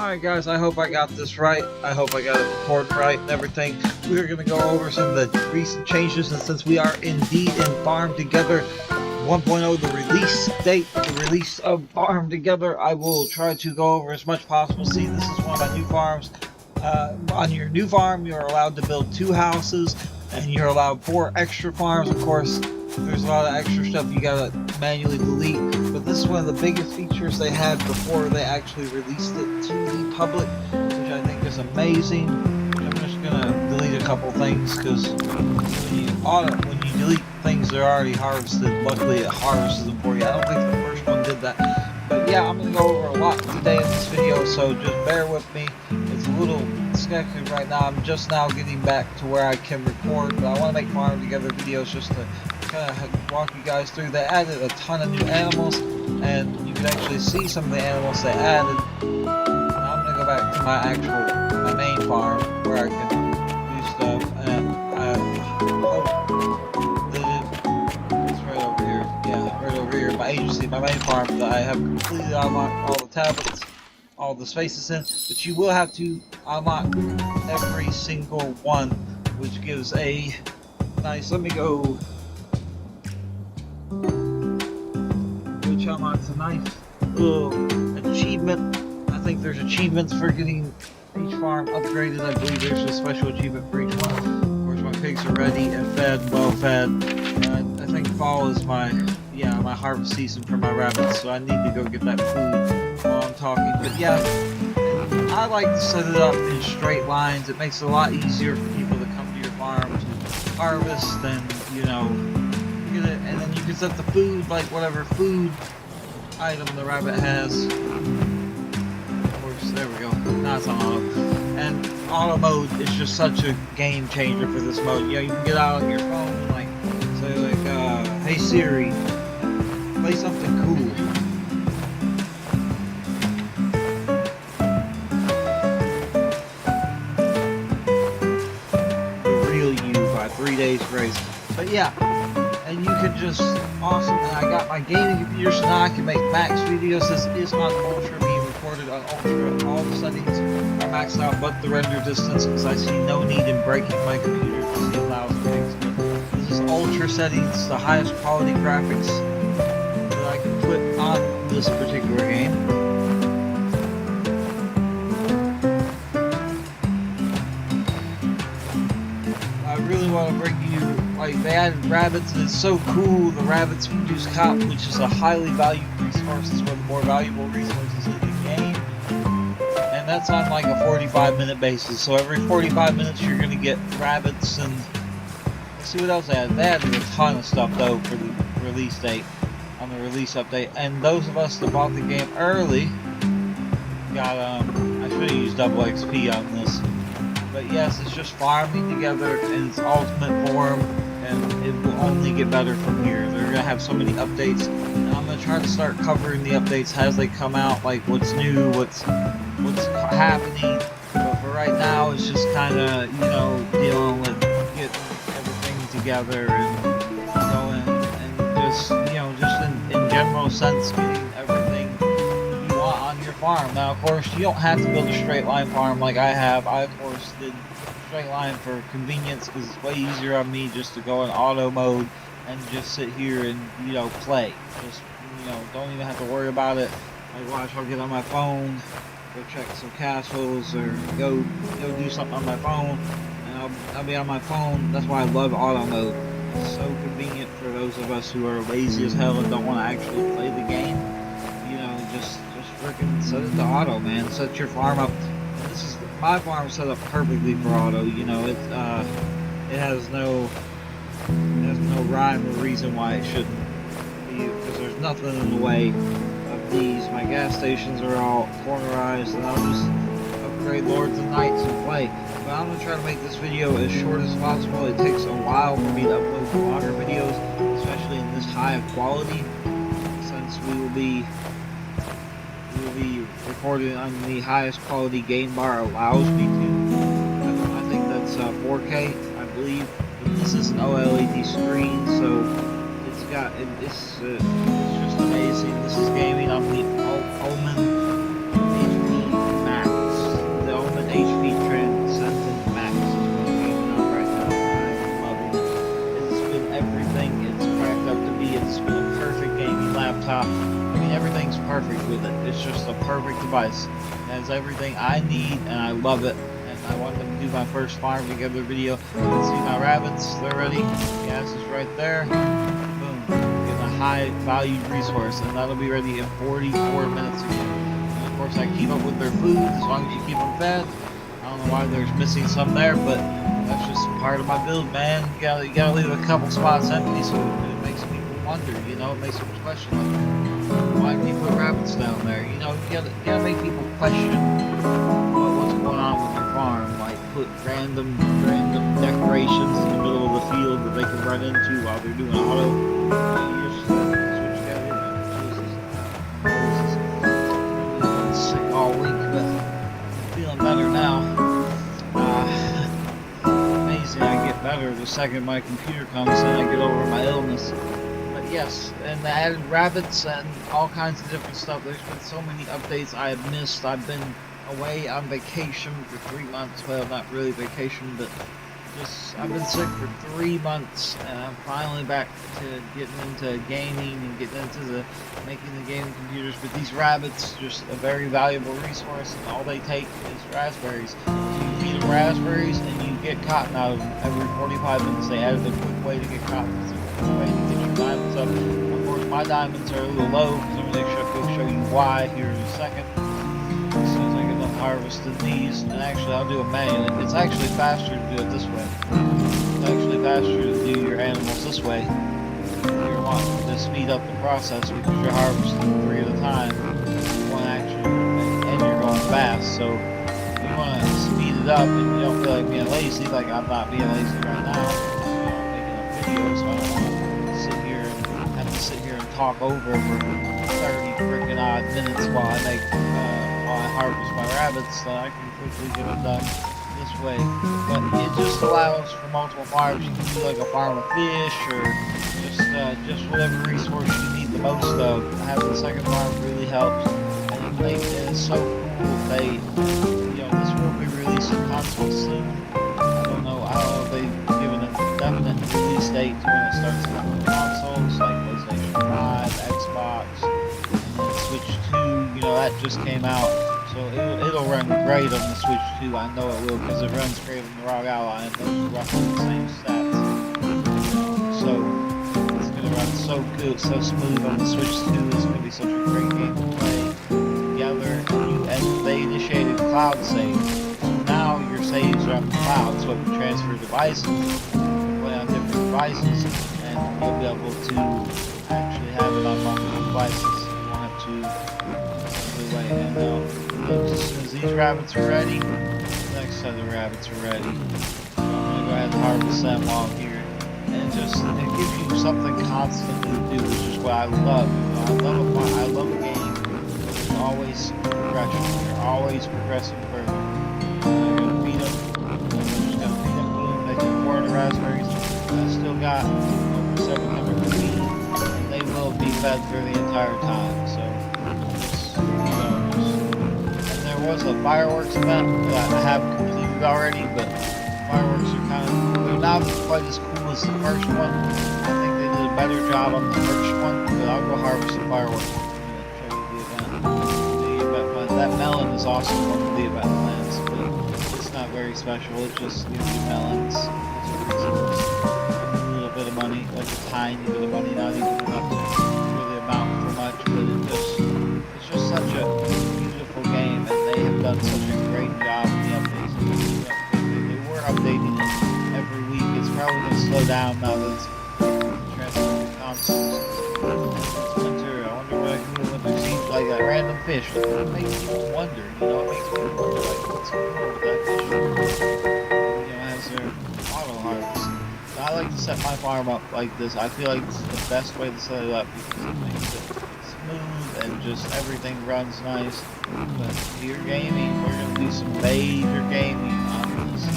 Alright guys, I hope I got this right. I hope I got it recorded right and everything. We're going to go over some of the recent changes, and since we are indeed in Farm Together 1.0, the release date, the release of Farm Together, I will try to go over as much possible. See, this is one of my new farms. On your new farm, you're allowed to build 2 houses, and you're allowed 4 extra farms. Of course, there's a lot of extra stuff you gotta manually delete, but this is one of the biggest features they had before they actually released it to the public, which I think is amazing. I'm just gonna delete a couple things, because when you delete things that are already harvested, luckily it harvests them for you. I don't think the first one did that. But yeah, I'm going to go over a lot today in this video, so just bear with me. It's a little sketchy right now. I'm just now getting back to where I can record, but I want to make Farm Together videos just to kind of walk you guys through. They added a ton of new animals, and you can actually see some of the animals they added. Now I'm going to go back to my main farm, where I can do stuff, and I hope it's right over here. Yeah, right over here, my agency, my main farm, that I have completely unlocked all the tablets, all the spaces in, but you will have to unlock every single one, which gives a nice, let me go, which unlocks a nice little achievement. I think there's achievements for getting each farm upgraded. I believe there's a special achievement for each one. Of course, my pigs are ready and fed, well fed. I think fall is my harvest season for my rabbits, so I need to go get that food while I'm talking. But yeah, I like to set it up in straight lines. It makes it a lot easier for people to come to your farm to harvest, and get it, and then you can set the food, like whatever food item the rabbit has. Of course, there we go. Now it's on auto. And auto mode is just such a game changer for this mode. You can get out on your phone and say hey Siri, play something cool. The Real You by 3 Days Grace. But yeah, and you can just, awesome, and I got my gaming computer, so now I can make max videos. This is not Ultra being recorded on Ultra. All the settings are maxed out, but the render distance, because I see no need in breaking my computer to see 1,000 gigs. But this is Ultra settings, the highest quality graphics that I can put on this particular game. I really want to bring you, they added rabbits, and it's so cool. The rabbits produce cotton, which is a highly valued resource. It's one of the more valuable resources in the game, and that's on like a 45-minute basis. So every 45 minutes you're going to get rabbits. And let's see what else they added. They added a ton of stuff though for the release date, on the release update. And those of us that bought the game early got I should have used double XP on this. But yes, it's just farming together in its ultimate form, and it will only get better from here. They're gonna have so many updates, and I'm gonna try to start covering the updates as they come out, like what's new, what's happening. But for right now, it's just kind of dealing with getting everything together and going, and just in general sense, getting everything you want on your farm. Now, of course, you don't have to build a straight line farm like I have. I of course did straight line for convenience, because it's way easier on me just to go in auto mode and just sit here and play. Just don't even have to worry about it. Like, watch, I'll get on my phone, go check some castles, or go do something on my phone, and I'll be on my phone. That's why I love auto mode. It's so convenient for those of us who are lazy as hell and don't want to actually play the game. Just freaking set it to auto, man. Set your farm up. This is my farm set up perfectly for auto. It has no rhyme or reason why it shouldn't be, because there's nothing in the way of these. My gas stations are all cornerized, and I'll just upgrade Lords and Knights and play. But I'm gonna try to make this video as short as possible. It takes a while for me to upload longer videos, especially in this high of quality, since we will be recorded on the highest quality game bar allows me to. I think that's 4K, I believe. But this is an OLED screen, so it's just amazing. This is gaming on the Omen HD Max. everything's perfect with it. It's just a perfect device. It has everything I need, and I love it. And I wanted to do my first farm together video. You can see my rabbits, they're ready. Gas is right there. Boom. Getting a high valued resource, and that'll be ready in 44 minutes again. And of course, I keep up with their food as long as you keep them fed. I don't know why there's missing some there, but that's just part of my build, man. You gotta leave a couple spots empty, so it makes people wonder, you know, it makes people question, like, why do you put rabbits down there? You know, you gotta make people question what's going on with your farm. Like, put random decorations in the middle of the field that they can run into while they're doing auto. That's what you gotta do, man. I've been sick all week, but I'm feeling better now. Amazing, I get better the second my computer comes and I get over my illness. But yes, and I added rabbits and all kinds of different stuff. There's been so many updates I have missed. I've been away on vacation for 3 months. Well, not really vacation, but just I've been sick for 3 months, and I'm finally back to getting into gaming and getting into making the gaming computers. But these rabbits, just a very valuable resource, and all they take is raspberries. So you feed them raspberries, and you get cotton out of them every 45 minutes. They added a quick way to get cotton. It's a quick way to get your diamonds up. Of course, my diamonds are a little low, so I'm going to show you why here in a second. As soon as I get done harvesting these, and actually I'll do it manually. It's actually faster to do it this way. It's actually faster to do your animals this way. You're wanting to speed up the process because you're harvesting 3 at a time. One action, and you're going fast. So you want to speed it up, and you don't feel like being lazy. Like I'm not being lazy right now. I'm making a video, so I don't want to sit here and have to sit here and talk over for 30 freaking odd minutes while I harvest my rabbits, so I can quickly get it done this way. But it just allows for multiple farms. You can do like a farm of fish, or just whatever resource you need the most of. Having a second farm really helps, and it is so cool. This will be releasing console soon. I don't know if they've given a definite release date to when it starts coming to consoles like PlayStation 5, Xbox, and Switch 2. That just came out. So it'll run great on the Switch 2, I know it will, because it runs great on the ROG Ally, and those are roughly the same stats. So it's going to run so good, so smooth on the Switch 2, it's going to be such a great game to play together. And they initiated cloud save, so now your saves are on the cloud, so if you transfer devices, you can play on different devices, and you'll be able to actually have it on multiple devices. You won't have to way. And as soon as these rabbits are ready, the next set of rabbits are ready. So I'm going to go ahead and harvest them while I'm here. And it gives you something constantly to do, which is what I love. I love a game where there's always progression. You're always progressing further. I'm going to feed them. I'm just going to feed them. Boom, they took 400 raspberries. I still got over 700 to feed, and they will be fed for the entire time. So there was a fireworks event that I have completed already, but fireworks are they're not quite as cool as the first one. I think they did a better job on the first one, but I'll go harvest the fireworks and show you the event. But that melon is also one of the event plants, but it's not very special. It just gives you melons. That's a resource. A little bit of money, like a tiny bit of money, not even enough to really amount for much, but it's just such a beautiful game, and they have done such a great job with the updates. They were updating it every week. It's probably going to slow down now that it's transferred to consoles. It's winter. I wonder what I can do with winter seems like that random fish. It makes people wonder, it makes people wonder, like, what's going on with that fish? As their auto harvest. So I like to set my farm up like this. I feel like this is the best way to set it up because it makes it smooth and just everything runs nice. But here gaming, we're going to do some major gaming on this. We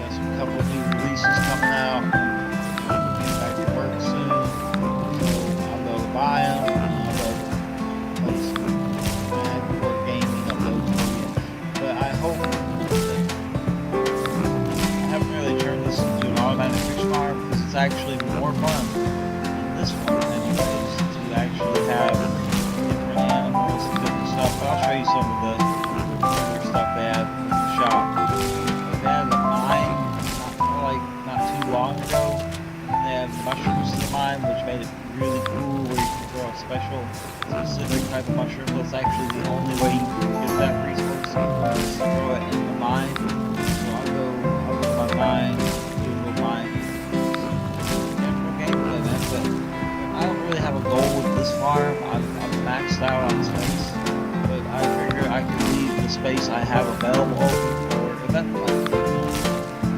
got some couple of new releases coming out. We'll get back to work soon. So I'll go buy them, and I'll go play some hardcore gaming uploads for you. But I hope that I haven't really turned this into an automatic fish farm because it's actually more fun than this one anyways, to actually have different animals the space I have available open for event planning.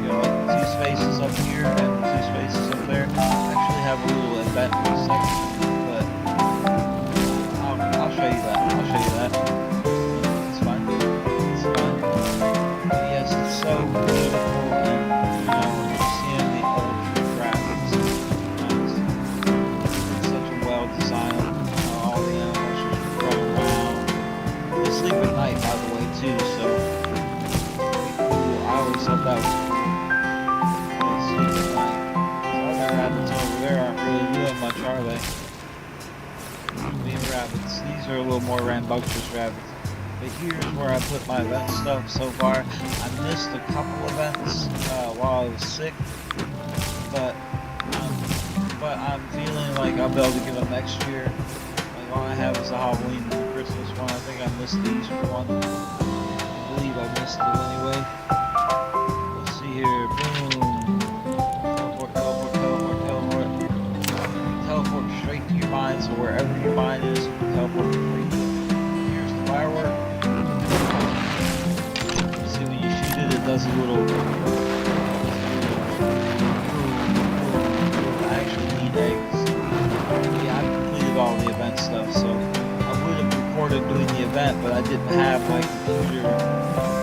You know, like the 2 spaces up here and the 2 spaces up there. I actually have a little event section, but I'll show you that. I'll show you that. It's fine. It's fine. But yes, it's so beautiful, and you know, seeing the ultra graphics, it's such a well designed. All the animals just run around. They sleep at night, by the way, too. So I always thought that was cool. They sleep at night. The other rabbits over there aren't really doing much, are they? Being rabbits. These are a little more rambunctious rabbits. But here's where I put my event stuff so far. I missed a couple events while I was sick, but I'm feeling like I'll be able to get them next year. Like all I have is the Halloween and the Christmas one. I think I missed the Easter one. I believe I missed it anyway. Let's see here. Boom. Teleport, teleport, teleport, teleport. Teleport straight to your mine, so wherever your mine is, you can teleport straight to it. Here's the firework. See, when you shoot it, it does a little. I actually need eggs. Yeah, I completed all the event stuff, so I would have recorded doing the event, but I didn't have my computer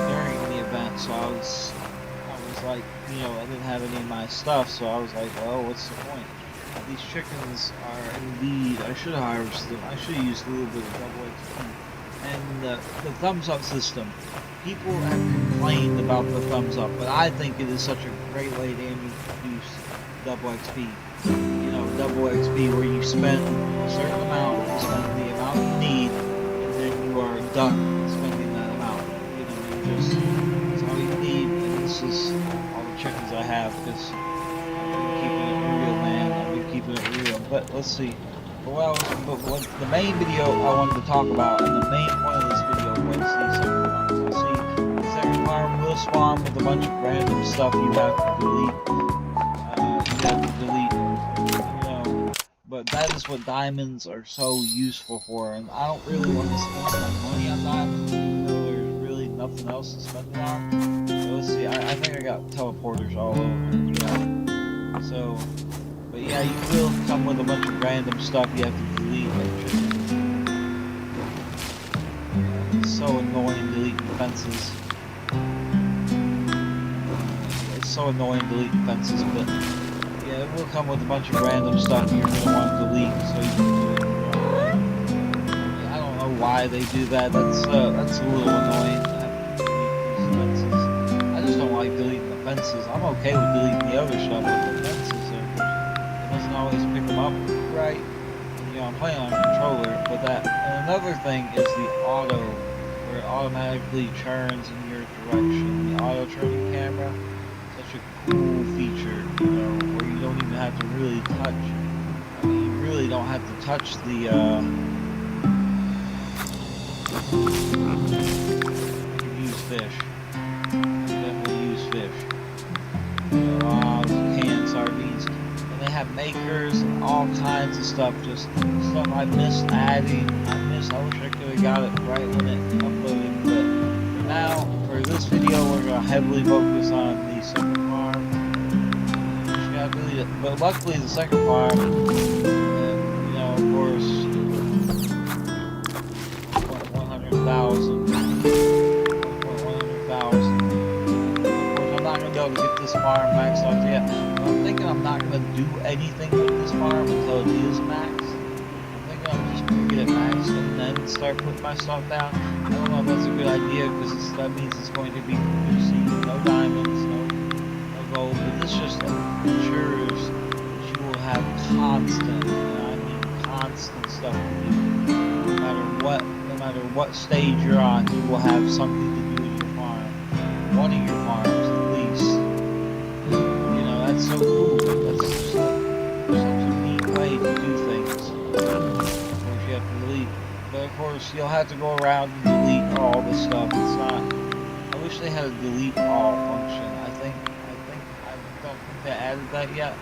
during the event, so I was like, you know, I didn't have any of my stuff, so I was like, well, what's the point? These chickens are indeed, I should have harvested them. I should have used a little bit of double XP. And the thumbs up system. People have complained about the thumbs up, but I think it is such a great way to introduce double XP. You know, double XP where you spend a certain amount, you spend the amount you need, and then you are done spending that amount. You know, you just, that's all you need, and this is all the chickens I have, because keeping it real. But let's see. Well, the main video I wanted to talk about, and the main point of this video was these second farms. See, the second farm will spawn with a bunch of random stuff you have to delete. You know, but that is what diamonds are so useful for, and I don't really want to spend my money on diamonds, even though there's really nothing else to spend it on. So let's see, I think I got teleporters all over. Yeah. So. But yeah, you will come with a bunch of random stuff you have to delete. It's so annoying deleting fences. It's so annoying deleting fences, but yeah, it will come with a bunch of random stuff you're going to want to delete, so you can do it the wrong way. Yeah, I don't know why they do that. That's a little annoying to have to delete these fences. I just don't like deleting the fences. I'm okay with deleting the other stuff, but the fences doesn't always pick them up right. You know, I'm playing on a controller, but that. And another thing is the auto, where it automatically turns in your direction. The auto turning camera, such a cool feature, you know, where you don't even have to really touch. I mean, you really don't have to touch the. You can use fish. Definitely use fish. You know, canned sardines. They have makers and all kinds of stuff, just stuff I missed adding. I wish I could have got it right when it uploaded, but for now, for this video, we're going to heavily focus on the second farm. But luckily the second farm, and, you know, of course, 100,000. Of course, I'm not going to be able to get this farm maxed out yet. I'm thinking I'm not going to do anything with this farm until it is maxed. I'm thinking I'm just going to get it maxed and then start putting my stuff down. I don't know if that's a good idea, because that means it's going to be producing no diamonds, no gold, but this just ensures that you will have constant, and I mean constant stuff to do. No matter what stage you're on, you will have something to do in your farm. One of your farms at least. That's so cool. That's such a neat way to do things. Of course, you have to delete. But of course, you'll have to go around and delete all the stuff. It's not. I wish they had a delete all function. I don't think they added that yet.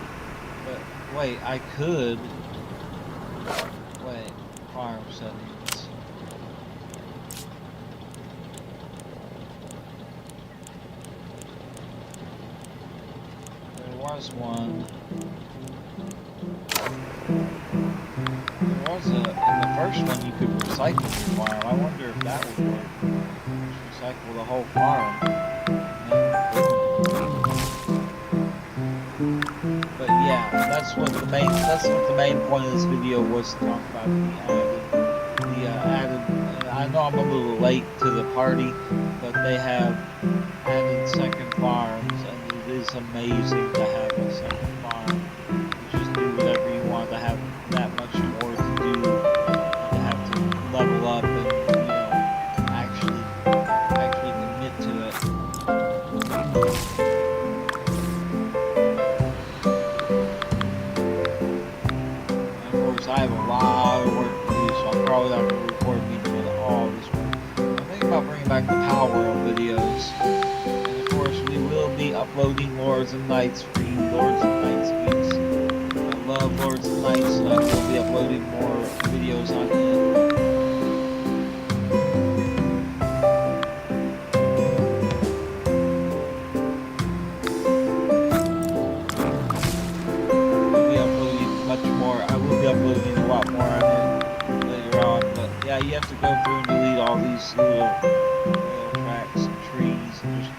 But wait, I could. Wait, farm settings. was one. There was in the first one you could recycle your farm. I wonder if that would work. Just recycle the whole farm. But yeah, that's what the main point of this video was, to talk about the added. I know I'm a little late to the party, but they have added second farms, and it is amazing to have a second farm. You just do whatever you want, to have that much more to do, to have to level up and actually commit to it. And of course, I have a lot of work to do, so I'm probably not going to record all this work. I'm thinking about bringing back the Power World videos. And of course, we will be uploading Lords and Knights for you Lords and Knights geeks. I love Lords and Knights, and I will be uploading more videos on it. I will be uploading a lot more on it later on, but yeah, you have to go through and delete all these little tracks and trees and just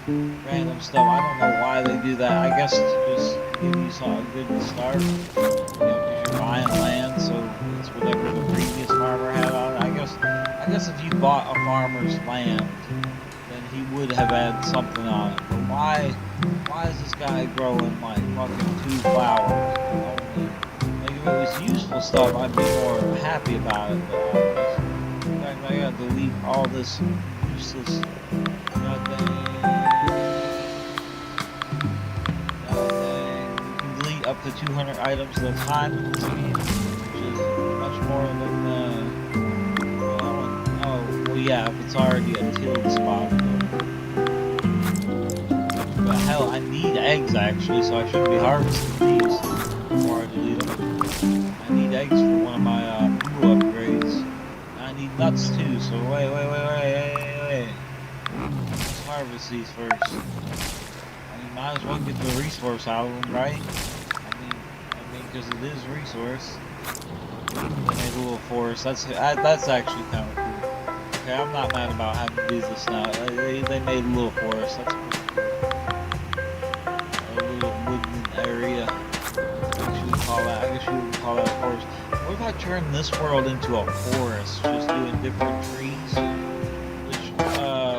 random stuff. I don't know why they do that. I guess to just give you a good start, because you're buying land, so it's whatever the previous farmer had on it. I guess if you bought a farmer's land, then he would have had something on it. But why is this guy growing like fucking 2 flowers? If it was useful stuff, I'd be more happy about it, but I gotta delete all this useless nothing. You can delete up to 200 items at a time in this game, which is much more than well, yeah, if it's already a tilled spot. But hell, I need eggs actually, so I shouldn't be harvesting these before I delete them. I need eggs for one of my pool upgrades. I need nuts too, so wait. Let's harvest these first. I mean, might as well get the resource out of them, right? I mean, because it is resource. They made a little forest. That's actually kind of cool. Okay, I'm not mad about having to do this now. They made a little forest. That's pretty cool. A little woodland area. I guess you would call that a forest. What if I turn this world into a forest, just doing different trees?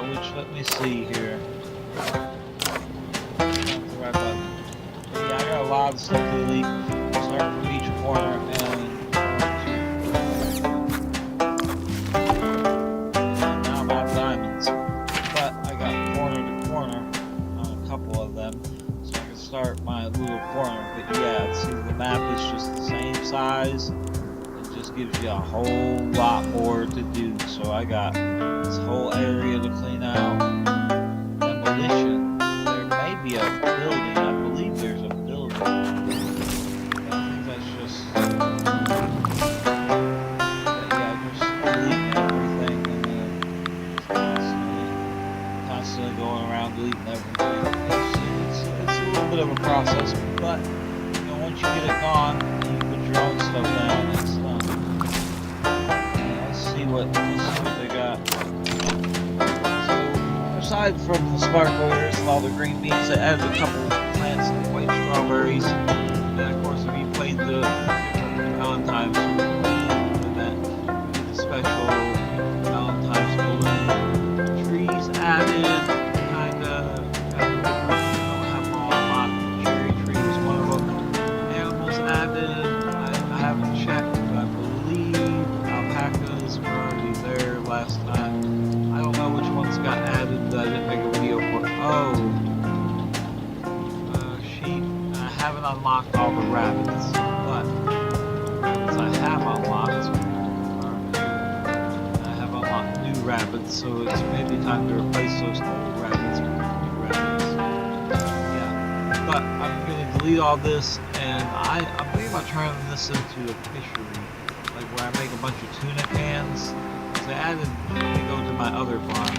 Which let me see here. Right button. Yeah, I got a lot of stuff to delete. Start from each corner and now I'm out of diamonds. But I got corner to corner on a couple of them, so I can start my little corner. But yeah, see, the map is just the same size. It just gives you a whole lot more to do. So I got this whole area to clean out. Demolition. There may be a building. I believe there's a building. But I think that's just just deleting everything and then constantly going around deleting everything. It's a little bit of a process, but once you get it gone, you put your own stuff down, it's done. Let's see what they got. So, aside from the sparklers and all the green beans, they added a couple of plants like white strawberries. And of course, if you played the different Valentine's event, the special Valentine's balloon trees added, kinda. I haven't checked, but I believe alpacas were already there last time. I don't know which ones got added that I didn't make a video for. Sheep. I haven't unlocked all the rabbits, but rabbits I have unlocked are here. I have unlocked new rabbits, so it's maybe time to replace those old rabbits with new rabbits. Yeah, but I'm gonna delete all this, and I'm thinking about turning this into a fishery, like where I make a bunch of tuna cans. So I added, let me go to my other farm.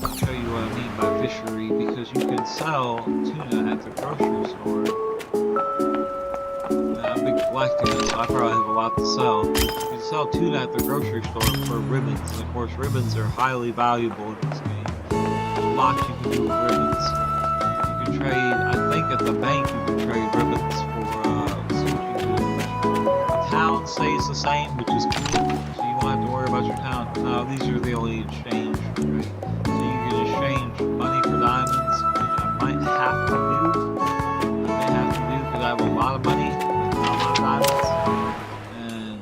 I'll show you what I mean by fishery, because you can sell tuna at the grocery store I've been collecting this, so I probably have a lot to sell. You can sell tuna at the grocery store for ribbons, and of course ribbons are highly valuable in this game. There's a lot you can do with ribbons. You can trade, I think at the bank you can trade ribbons for, let's see what you can do. The town stays the same, which is cool, so you won't have to worry about your town. No, these are the only exchange, right? So you can exchange money for diamonds, which I might have to do. Because I have a lot of money, but not a lot of diamonds, and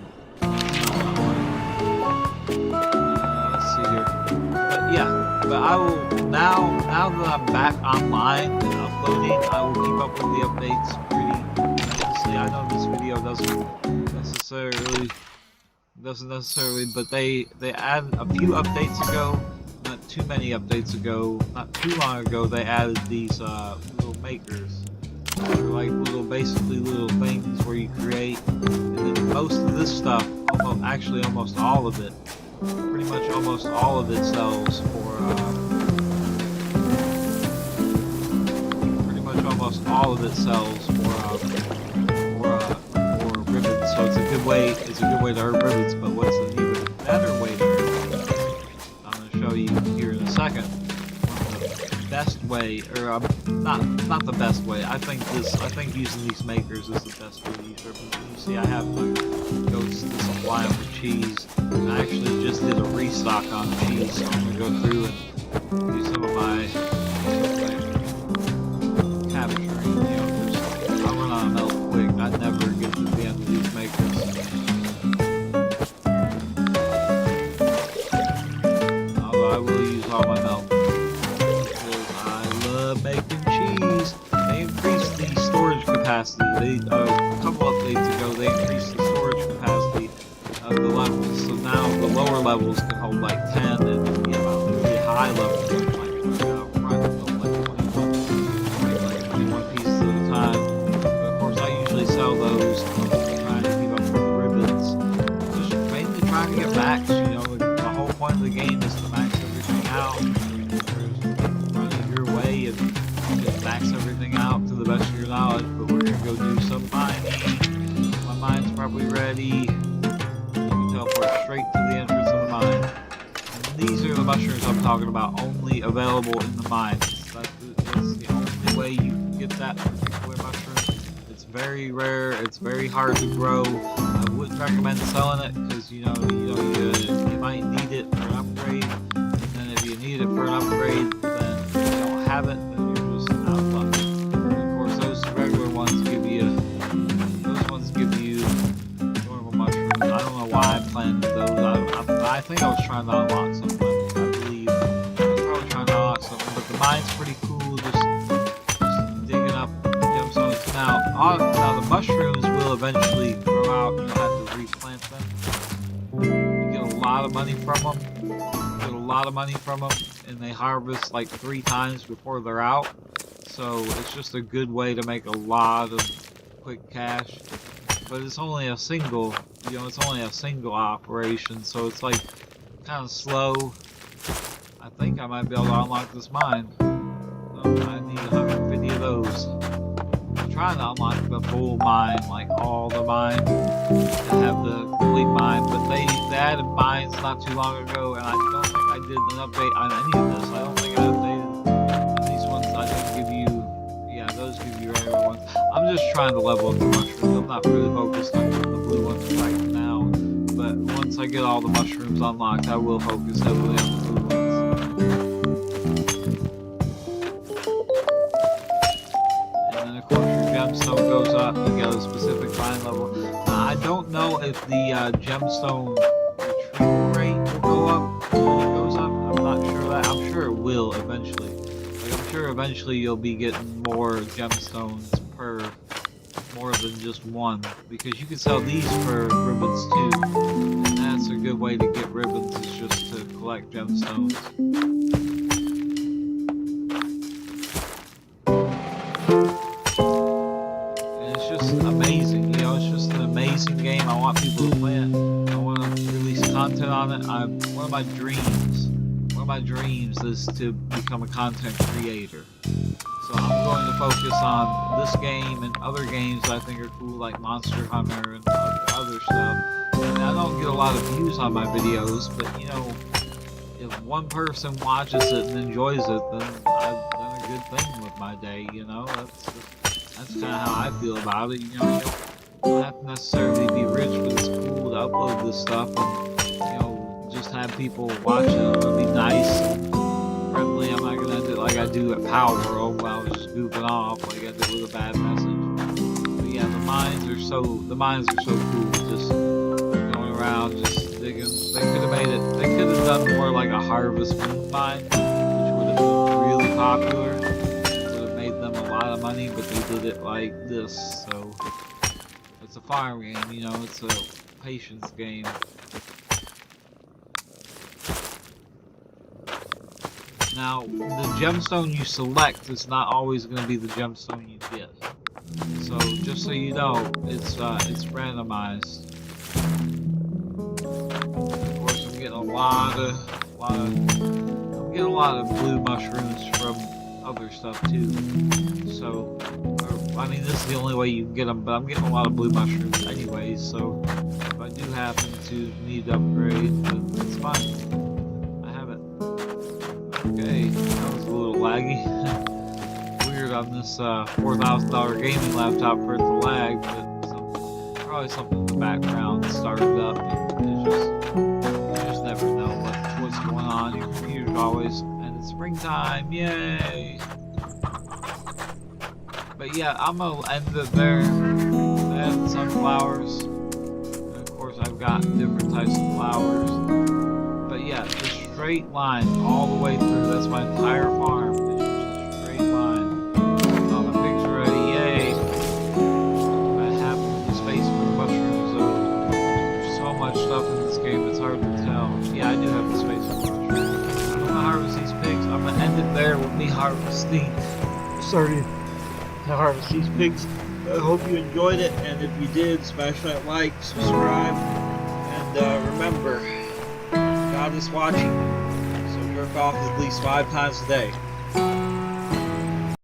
let's see here. But yeah, but I will now that I'm back online and uploading, I will keep up with the updates pretty honestly. I know this video doesn't necessarily, but they added a few updates ago, not too many updates ago, not too long ago. They added these little makers. They're like basically little things where you create, and then most of this stuff, almost all of it, pretty much almost all of it sells for, ribbons. So it's a good way to earn ribbons. But what's an even better way to earn ribbons? I'm going to show you here in a second. Best way, or not the best way. I think using these makers is the best way to use ribbons. You see, I have my goats to supply them with cheese. And I actually just did a restock on cheese, so I'm gonna go through and do some of my capturing. You know, I'll run on a melt quick. I never get to the end of these makers. Although I will use all my melt. Making cheese. They increased the storage capacity. A couple updates ago, they increased the storage capacity of the levels. So now the lower levels can hold like 10, and the really high levels can like 21 pieces at a time. But of course, I usually sell those. Trying to keep up with the ribbons. Just mainly trying to get max. You know, the whole point of the game is to max everything out. And max everything out to the best of your knowledge, but we're gonna go do some mining. My mine's probably ready. You can teleport straight to the entrance of the mine. And these are the mushrooms I'm talking about, only available in the mines. That's the only way you can get that particular mushroom. It's very rare, it's very hard to grow. I wouldn't recommend selling it because you might need it for an upgrade. And then if you need it for an upgrade, then you don't have it. I think I was trying to unlock something. I believe I was probably trying to unlock something, but the mine's pretty cool. Just digging up gemstones. Now the mushrooms will eventually grow out. You don't have to replant them. You get a lot of money from them. And they harvest like 3 times before they're out. So it's just a good way to make a lot of quick cash. But it's only a single. It's only a single operation, so it's like kind of slow. I think I might be able to unlock this mine. I need 150 of those. I'm trying to unlock the full mine, like all the mine, to have the complete mine. But they added mines not too long ago, and I don't think I did an update on any of this. I don't think I updated these ones. I think give you, those give you regular ones. I'm just trying to level up the mushrooms. I'm not really focused on the blue ones right now, but once I get all the mushrooms unlocked, I will focus heavily on the blue ones. And then of course your gemstone goes up, you get a specific mine level. I don't know if the gemstone retrieval rate will go up when it goes up. I'm not sure that. I'm sure it will eventually. I'm sure eventually you'll be getting more gemstones more than just one, because you can sell these for ribbons too, and that's a good way to get ribbons, is just to collect gemstones. And it's just amazing, it's just an amazing game. I want people to play it. I want to release content on it. One of my dreams is to become a content creator. So I'm going to focus on this game and other games that I think are cool, like Monster Hunter and other stuff. And I don't get a lot of views on my videos, but you know, if one person watches it and enjoys it, then I've done a good thing with my day. You know, that's kind of how I feel about it. You know, you don't have to necessarily be rich, but it's cool to upload this stuff and you know just have people watch it. I'm gonna be nice and friendly. I'm not gonna end it like I do at Power World, where I was just goofing off like I did with a bad message. But yeah, the mines are so cool. Just going around, just digging. They could have made it. They could have done more like a Harvest Moon mine, which would have been really popular. Would have made them a lot of money, but they did it like this. So it's a farm game, you know. It's a patience game. Now, the gemstone you select is not always going to be the gemstone you get. So, just so you know, it's randomized. Of course, I'm getting a lot of blue mushrooms from other stuff too. So, I mean, this is the only way you can get them, but I'm getting a lot of blue mushrooms anyways. So, if I do happen to need to upgrade, then it's fine. Okay, that was a little laggy. Weird on this $4,000 gaming laptop for it to lag, but probably something in the background started up. And you just never know what's going on. Your computer's always, and it's springtime, yay! But yeah, I'm gonna end it there. I have the sunflowers, and of course I've got different types of flowers. But yeah, just straight line all the way through. That's my entire farm. It's just a straight line. Oh, my pigs are ready. Yay! I have the space for the mushrooms though. There's so much stuff in this game, it's hard to tell. Yeah, I do have the space for the mushrooms. I'm gonna harvest these pigs. I'm gonna end it there with me starting to harvest these pigs. I hope you enjoyed it, and if you did, smash that like, subscribe, and remember, God is watching, so jerk off at least 5 times a day.